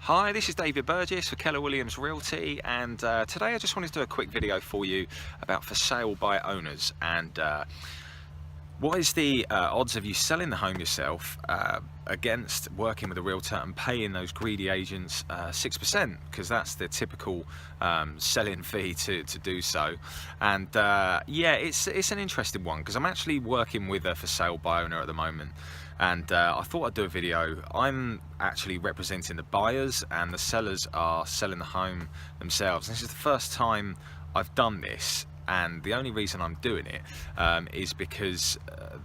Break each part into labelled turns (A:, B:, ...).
A: Hi, this is David Burgess for Keller Williams Realty, and today I just wanted to do a quick video for you about for sale by owners and what is the odds of you selling the home yourself against working with a realtor and paying those greedy agents 6%, because that's the typical selling fee to do so. And yeah, it's an interesting one because I'm actually working with a for sale by owner at the moment. And I thought I'd do a video. I'm actually representing the buyers and the sellers are selling the home themselves. This is the first time I've done this, and the only reason I'm doing it is because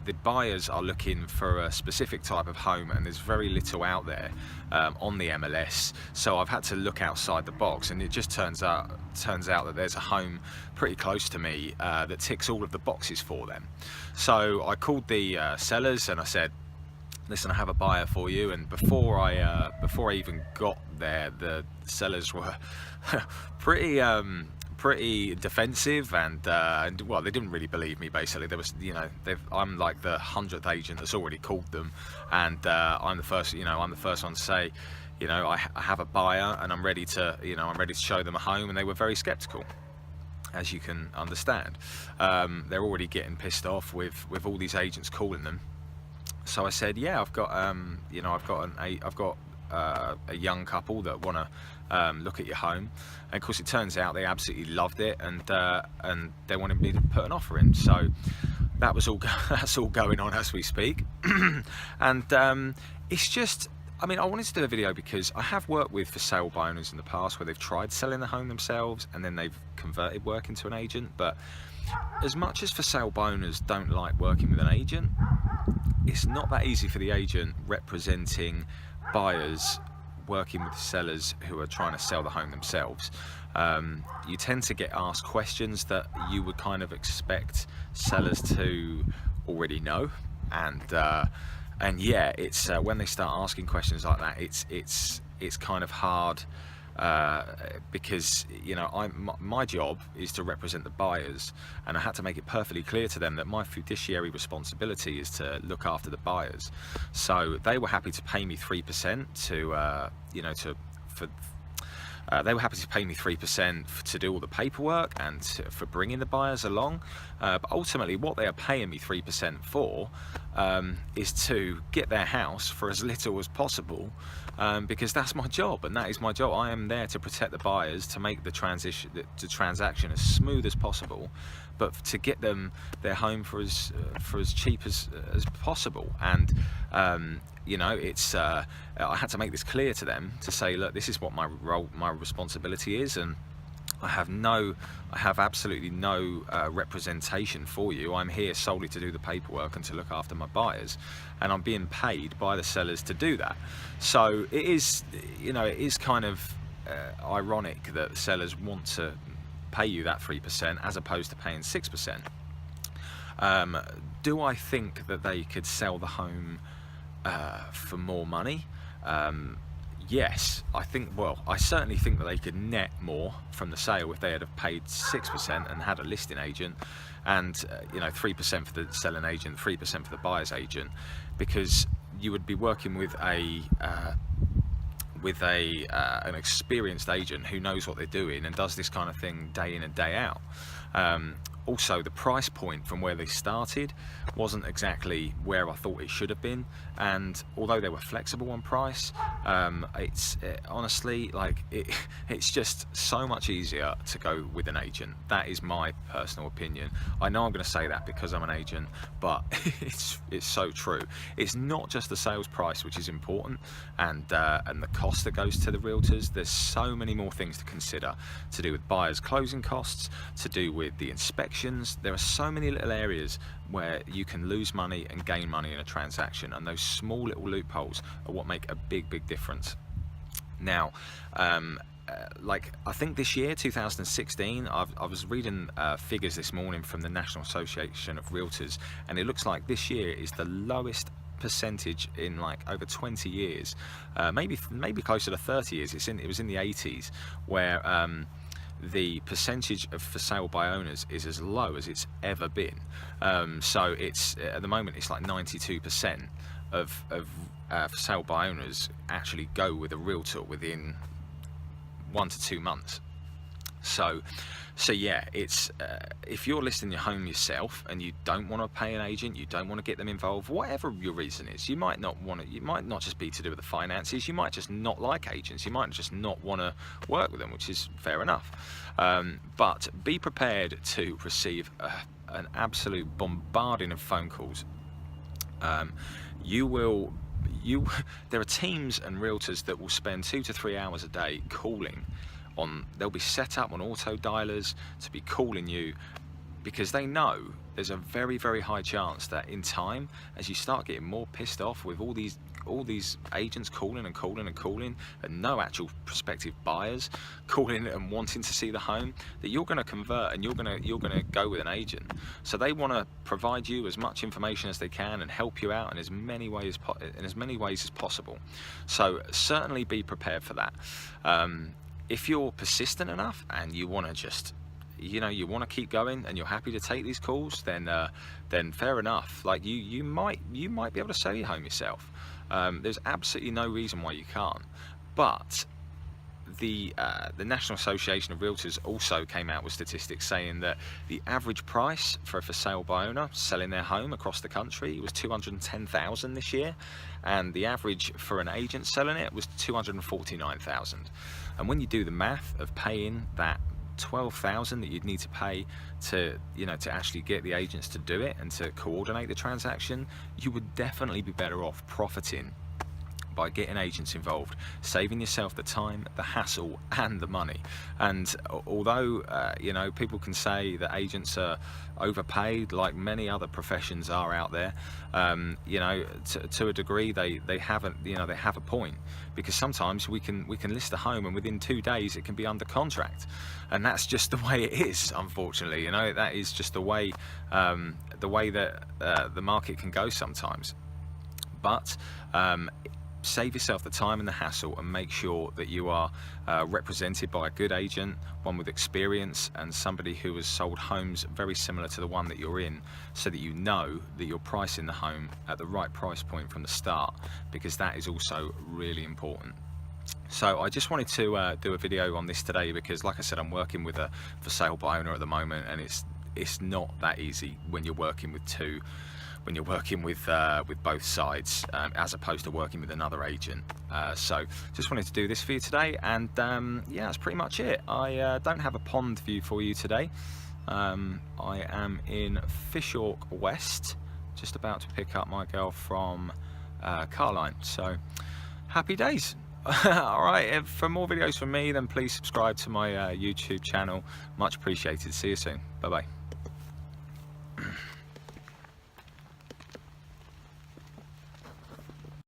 A: the buyers are looking for a specific type of home, and there's very little out there on the MLS. So I've had to look outside the box, and it just turns out that there's a home pretty close to me that ticks all of the boxes for them. So I called the sellers and I said, listen, I have a buyer for you. And before I even got there, the sellers were pretty defensive, and well, they didn't really believe me. Basically, there was, I'm like the 100th agent that's already called them, and I'm the first one to say, I have a buyer and I'm ready to show them a home, and they were very skeptical, as you can understand. They're already getting pissed off with all these agents calling them. So I said, yeah, I've got a young couple that want to look at your home. And of course, it turns out they absolutely loved it, and they wanted me to put an offer in. So that was all that's all going on as we speak. And it's just, I wanted to do a video because I have worked with for sale by owners in the past where they've tried selling the home themselves and then they've converted work into an agent. But as much as for sale by owners don't like working with an agent, it's not that easy for the agent representing buyers working with sellers who are trying to sell the home themselves. You tend to get asked questions that you would kind of expect sellers to already know, and yeah, it's when they start asking questions like that, it's kind of hard. Because my job is to represent the buyers, and I had to make it perfectly clear to them that my fiduciary responsibility is to look after the buyers. So they were happy to pay me 3% they were happy to pay me 3% to do all the paperwork and for bringing the buyers along. But ultimately, what they are paying me 3% for is to get their house for as little as possible, because that's my job, and that is my job. I am there to protect the buyers, to make the transaction as smooth as possible, but to get them their home for as cheap as possible. And I had to make this clear to them, to say, look, this is what my role, my responsibility is, and I have absolutely no representation for you. I'm here solely to do the paperwork and to look after my buyers, and I'm being paid by the sellers to do that. So it is kind of ironic that the sellers want to pay you that 3% as opposed to paying 6%. Do I think that they could sell the home for more money? Yes, I certainly think that they could net more from the sale if they had have paid 6% and had a listing agent, and 3% for the selling agent, 3% for the buyer's agent, because you would be working with an experienced agent who knows what they're doing and does this kind of thing day in and day out. Also, the price point from where they started wasn't exactly where I thought it should have been, and although they were flexible on price, honestly, it's just so much easier to go with an agent. That is my personal opinion. I know I'm going to say that because I'm an agent, but it's so true. It's not just the sales price which is important, and the cost that goes to the realtors. There's so many more things to consider, to do with buyers' closing costs, to do with the inspection. There are so many little areas where you can lose money and gain money in a transaction, and those small little loopholes are what make a big difference. Now, I think this year, 2016, I was reading figures this morning from the National Association of Realtors, and it looks like this year is the lowest percentage in over 20 years, maybe closer to 30 years. It was in the 80s, where the percentage of for sale by owners is as low as it's ever been. So it's at the moment it's like 92%, for sale by owners actually go with a realtor within 1 to 2 months. So yeah, it's if you're listing your home yourself and you don't want to pay an agent, you don't want to get them involved, whatever your reason is, you might not want to. You might not just be to do with the finances. You might just not like agents. You might just not want to work with them, which is fair enough. But be prepared to receive an absolute bombarding of phone calls. There are teams and realtors that will spend 2 to 3 hours a day calling on. They'll be set up on auto dialers to be calling you, because they know there's a very, very high chance that in time, as you start getting more pissed off with all these agents calling and no actual prospective buyers calling and wanting to see the home, that you're going to convert and you're going to go with an agent. So they want to provide you as much information as they can and help you out in as many ways as possible. So certainly be prepared for that. If you're persistent enough and you want to just, you want to keep going and you're happy to take these calls, then fair enough. Like you might be able to sell your home yourself. There's absolutely no reason why you can't. But the National Association of Realtors also came out with statistics saying that the average price for a for sale by owner selling their home across the country was $210,000 this year, and the average for an agent selling it was $249,000. And when you do the math of paying that $12,000 that you'd need to pay to actually get the agents to do it and to coordinate the transaction, you would definitely be better off profiting by getting agents involved, saving yourself the time, the hassle and the money. And although people can say that agents are overpaid, like many other professions are out there, to a degree they have a point, because sometimes we can list a home and within 2 days it can be under contract, and that's just the way it is, unfortunately. That is just the way that the market can go sometimes. But save yourself the time and the hassle, and make sure that you are represented by a good agent, one with experience and somebody who has sold homes very similar to the one that you're in, so that you know that you're pricing the home at the right price point from the start, because that is also really important. So I just wanted to do a video on this today, because like I said, I'm working with a for sale by owner at the moment, and it's not that easy when you're working with both sides, as opposed to working with another agent. So just wanted to do this for you today, and yeah, that's pretty much it. I don't have a pond view for you today. I am in Fishhawk West, just about to pick up my girl from Carline, so happy days. All right, for more videos from me, then please subscribe to my YouTube channel. Much appreciated. See you soon. Bye bye.